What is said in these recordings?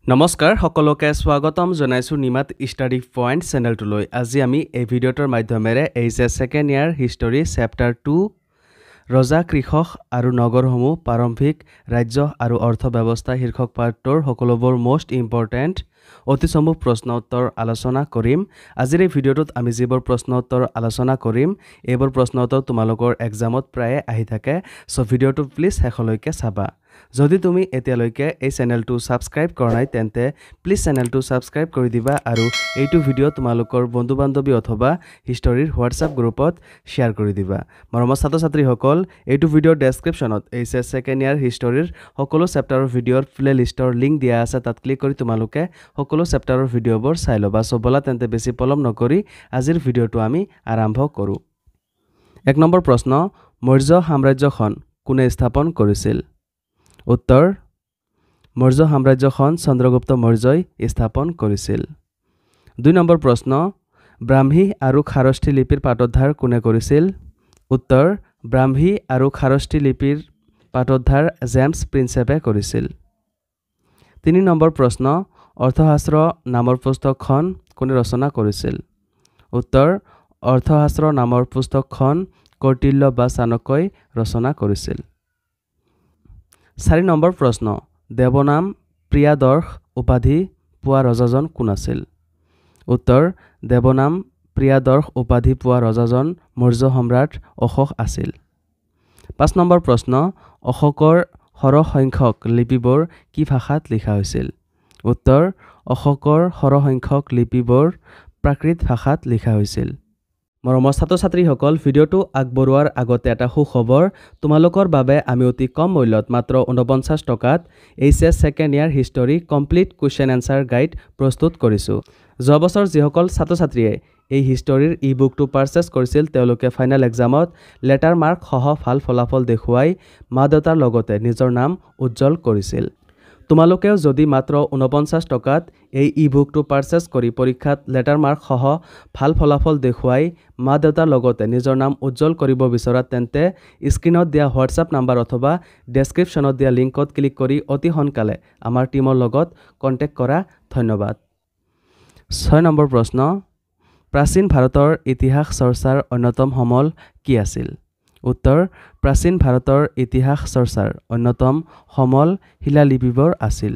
নমস্কাৰ সকলোকে স্বাগতম জনাইছো নিমাত ষ্টাডি পইণ্ট চেনেলটোলৈ। আজি আমি এই ভিডিঅ'টোৰ মাধ্যমেৰে HS second year history chapter 2 ৰজা কৃষক আৰু নগৰসমূহ প্ৰাৰম্ভিক ৰাজ্য আৰু অৰ্থ ব্যৱস্থা শীৰ্ষক পাঠটোৰ সকলোবোৰ মোষ্ট ইম্পৰ্টেণ্ট অতিসমূহ প্ৰশ্ন উত্তৰ আলোচনা কৰিম। আজিৰ এই ভিডিঅ'টোত আমি যিবোৰ প্ৰশ্ন উত্তৰ আলোচনা কৰিম এইবোৰ প্ৰশ্ন উত্তৰ তোমালোকৰ এক্সামত প্ৰায়ে আহি থাকে। সো ভিডিঅ'টো প্লিজ শেষলৈকে চাবা। যদি তুমি এতিয়ালৈকে এই চেনেলটো সাবস্ক্ৰাইব কৰা নাই তেন্তে প্লিজ চেনেলটো সাবস্ক্ৰাইব কৰি দিবা আৰু এইটো ভিডিঅ' তোমালোকৰ বন্ধু বান্ধৱী অথবা হিষ্টৰীৰ হোৱাটছআপ গ্ৰুপত শ্বেয়াৰ কৰি দিবা। মৰমৰ ছাত্ৰ ছাত্ৰীসকল, এইটো ভিডিঅ'ৰ ডেছক্ৰিপশ্যনত এইচএছ ছেকেণ্ড ইয়াৰ হিষ্টৰীৰ সকলো চেপ্টাৰৰ ভিডিঅ'ৰ প্লেলিষ্টৰ লিংক দিয়া আছে, তাত ক্লিক কৰি তোমালোকে সকলো চেপ্টাৰৰ ভিডিঅ'বোৰ চাই ল'বা। সো বলা তেন্তে বেছি পলম নকৰি আজিৰ ভিডিঅ'টো আমি আৰম্ভ কৰোঁ। 1 নম্বৰ প্ৰশ্ন, মৌৰ্য সাম্ৰাজ্যখন কোনে স্থাপন কৰিছিল? উত্তৰ, মৌৰ্য সাম্ৰাজ্যখন চন্দ্ৰগুপ্ত মৌৰ্যই স্থাপন কৰিছিল। 2 নম্বৰ প্ৰশ্ন, ব্ৰাহ্মী আৰু খাৰষ্ঠী লিপিৰ পাতোদ্ধাৰ কোনে কৰিছিল? উত্তৰ, ব্ৰাহ্মী আৰু খাৰষ্ঠী লিপিৰ পাতোদ্ধাৰ জেমছ প্ৰিন্সেপে কৰিছিল। 3 নম্বৰ প্ৰশ্ন, অৰ্থশাস্ত্ৰ নামৰ পুস্তকখন কোনে ৰচনা কৰিছিল? উত্তৰ, অৰ্থশাস্ত্ৰ নামৰ পুস্তকখন কৌটিল্য বা চাণক্যই ৰচনা কৰিছিল। 4 নম্বৰ প্ৰশ্ন, দেৱনাম প্ৰিয়াদৰ্শ উপাধি পোৱা ৰজাজন কোন আছিল? উত্তৰ, দেৱনাম প্ৰিয়াদৰ্শ উপাধি পোৱা ৰজাজন মৌৰ্য সম্ৰাট অশোক আছিল। 5 নম্বৰ প্ৰশ্ন, অশোকৰ সৰহসংখ্যক লিপিবোৰ কি ভাষাত লিখা হৈছিল? উত্তৰ, অশোকৰ সৰহসংখ্যক লিপিবোৰ প্ৰাকৃত ভাষাত লিখা হৈছিল। মৰমৰ ছাত্ৰ ছাত্ৰীসকল, ভিডিঅ'টো আগবঢ়োৱাৰ আগতে এটা সুখবৰ, তোমালোকৰ বাবে আমি অতি কম মূল্যত মাত্ৰ 49 টকাত HS second year history complete question answer guide প্ৰস্তুত কৰিছোঁ। যোৱা বছৰ যিসকল ছাত্ৰ ছাত্ৰীয়ে এই হিষ্টৰীৰ ই বুকটো পাৰচেছ কৰিছিল তেওঁলোকে ফাইনেল এক্সামত লেটাৰ মাৰ্ক সহ ভাল ফলাফল দেখুৱাই মা দেউতাৰ লগতে নিজৰ নাম উজ্জ্বল কৰিছিল। তোমালোকেও যদি মাত্ৰ 49 টকাত এই ই বুকটো পাৰচেছ কৰি পৰীক্ষাত লেটাৰ মাৰ্ক সহ ভাল ফলাফল দেখুৱাই মা দেউতাৰ লগতে নিজৰ নাম উজ্জ্বল কৰিব বিচৰা তেন্তে স্ক্ৰীণত দিয়া হোৱাটছআপ নাম্বাৰ অথবা ডেছক্ৰিপশ্যনত দিয়া লিংকত ক্লিক কৰি অতি সোনকালে আমাৰ টীমৰ লগত কণ্টেক্ট কৰা। ধন্যবাদ। 6 নম্বৰ প্ৰশ্ন, প্ৰাচীন ভাৰতৰ ইতিহাস চৰ্চাৰ অন্যতম সমল কি আছিল? উত্তৰ, প্ৰাচীন ভাৰতৰ ইতিহাস চৰ্চাৰ অন্যতম সমল শিলালিপিবোৰ আছিল।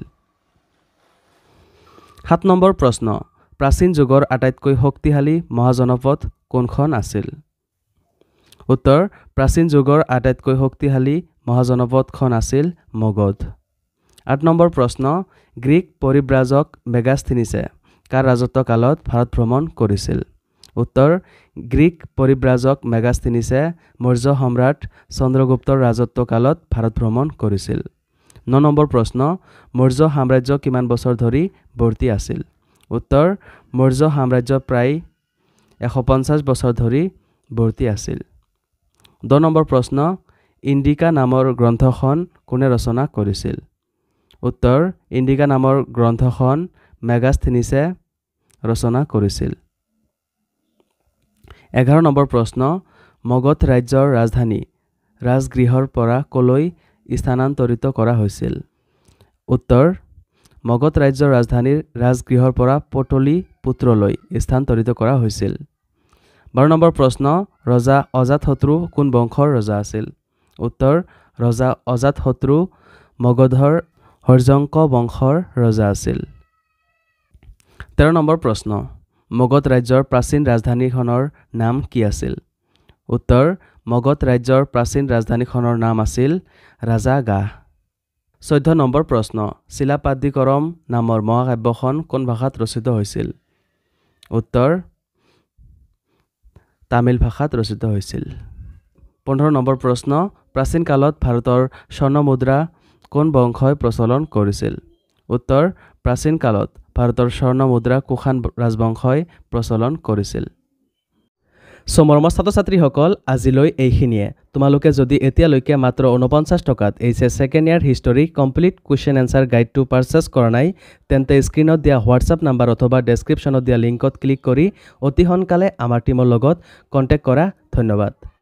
7 নম্বৰ প্ৰশ্ন, প্ৰাচীন যুগৰ আটাইতকৈ শক্তিশালী মহাজনপদ কোনখন আছিল? উত্তৰ, প্ৰাচীন যুগৰ আটাইতকৈ শক্তিশালী মহাজনপদখন আছিল মগধ। 8 নম্বৰ প্ৰশ্ন, গ্ৰীক পৰিব্ৰাজক মেগাস্থিনিছে কাৰ ৰাজত্বকালত ভাৰত ভ্ৰমণ কৰিছিল? উত্তৰ, গ্ৰীক পৰিব্ৰাজক মেগাস্থিনিছে মৌৰ্য সম্ৰাট চন্দ্ৰগুপ্তৰ ৰাজত্বকালত ভাৰত ভ্ৰমণ কৰিছিল। 9 নম্বৰ প্ৰশ্ন, মৌৰ্য সাম্ৰাজ্য কিমান বছৰ ধৰি বৰ্তি আছিল? উত্তৰ, মৌৰ্য সাম্ৰাজ্য প্ৰায় 150 বছৰ ধৰি বৰ্তি আছিল। 10 নম্বৰ প্ৰশ্ন, ইণ্ডিকা নামৰ গ্ৰন্থখন কোনে ৰচনা কৰিছিল? উত্তৰ, ইণ্ডিকা নামৰ গ্ৰন্থখন মেগাস্থিনিছে ৰচনা কৰিছিল। 11 নম্বৰ প্ৰশ্ন, মগধ ৰাজ্যৰ ৰাজধানী ৰাজগৃহৰ পৰা কলৈ স্থানান্তৰিত কৰা হৈছিল? উত্তৰ, মগধ ৰাজ্যৰ ৰাজধানীৰ ৰাজগৃহৰ পৰা পটলিপুত্ৰলৈ স্থানান্তৰিত কৰা হৈছিল। 12 নম্বৰ প্ৰশ্ন, ৰজা অজাতশত্ৰু কোন বংশৰ ৰজা আছিল? উত্তৰ, ৰজা অজাতশত্ৰু মগধৰ হৰ্যঙ্ক বংশৰ ৰজা আছিল। 13 নম্বৰ প্ৰশ্ন, মগধ ৰাজ্যৰ প্ৰাচীন ৰাজধানীখনৰ নাম কি আছিল? উত্তৰ, মগধ ৰাজ্যৰ প্ৰাচীন ৰাজধানীখনৰ নাম আছিল ৰাজাগাহ। 14 নম্বৰ প্ৰশ্ন, চিলাপাদ্দিকৰম নামৰ মহাকাব্যখন কোন ভাষাত ৰচিত হৈছিল? উত্তৰ, তামিল ভাষাত ৰচিত হৈছিল। 15 নম্বৰ প্ৰশ্ন, প্ৰাচীন কালত ভাৰতৰ স্বৰ্ণমুদ্ৰা কোন বংশই প্ৰচলন কৰিছিল? উত্তৰ, প্ৰাচীন কালত ভাৰতৰ স্বৰ্ণমুদ্ৰা কুষাণ ৰাজবংশই প্ৰচলন কৰিছিল। সো মৰমৰ ছাত্ৰ ছাত্ৰীসকল, আজিলৈ এইখিনিয়ে। তোমালোকে যদি এতিয়ালৈকে মাত্ৰ 49 টকাত HS second year history complete question answer গাইডটো পাৰচেছ কৰা নাই তেন্তে স্ক্ৰীণত দিয়া হোৱাটছআপ নাম্বাৰ অথবা ডেছক্ৰিপশ্যনত দিয়া লিংকত ক্লিক কৰি অতি সোনকালে আমাৰ টীমৰ লগত কণ্টেক্ট কৰা। ধন্যবাদ।